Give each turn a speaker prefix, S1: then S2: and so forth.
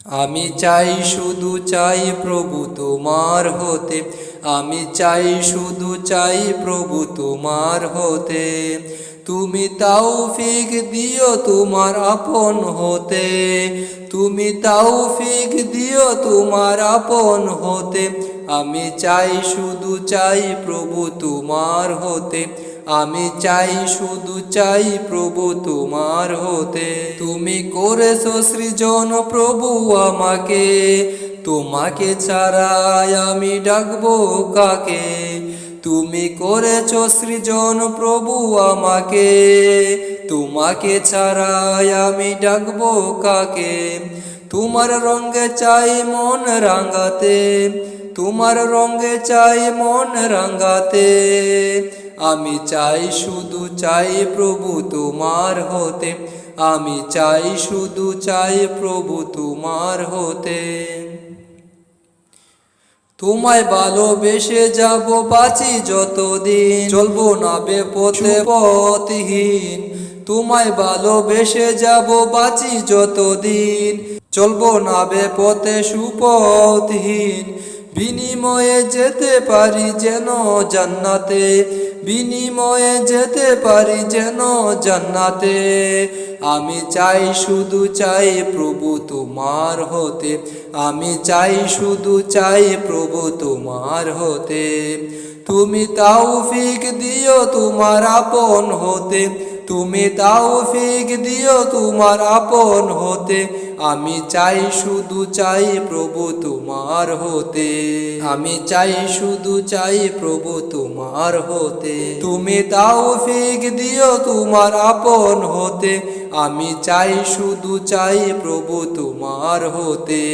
S1: আমি চাই শুধু চাই প্রভু তোমার হতে, আমি চাই শুধু চাই প্রভু তোমার হতে। তুমি তৌফিক দিও তোমার আপন হতে, তুমি তৌফিক দিও তোমার আপন হতে। আমি চাই শুধু চাই প্রভু তোমার হতে, আমি চাই শুধু চাই প্রভু তোমার হতে। তুমি করেছো সৃজন প্রভু আমাকে, তোমাকে ছাড়াই আমি ডাকবো কাকে। তুমি করেছো সৃজন প্রভু আমাকে, তোমাকে ছাড়াই আমি ডাকবো কাকে। তোমার রঙে চাই মন রাঙাতে, তোমার রঙে চাই মন রাঙাতে। আমি চাই শুধু চাই প্রভু তোমার হতে, আমি চাই শুধু চাই প্রভু তোমার হতে। তোমায় ভালোবেসে যাব বাঁচি যতদিন, চলবো না বেপথে পথহীন। তোমায় ভালোবেসে যাব বাঁচি যতদিন, চলবো না বেপথে সুপথহীন। বিনিময়ে যেতে পারি যেন জান্নাতে, বিনিময়ে যেতে পারি যেন জান্নাতে। আমি চাই শুধু চাই প্রভু তোমার হতে, আমি চাই শুধু চাই প্রভু তোমার হতে। তুমি তৌফিক দিও তোমার আপন হতে, তুমি তৌফিক দিও তোমার আপন হতে। আমি চাই শুধু চাই প্রভু তোমার হতে, আমি চাই শুধু চাই প্রভু তোমার হতে। তুমি তৌফিক দিও তোমার আপন হতে, আমি চাই শুধু চাই প্রভু তোমার হতে।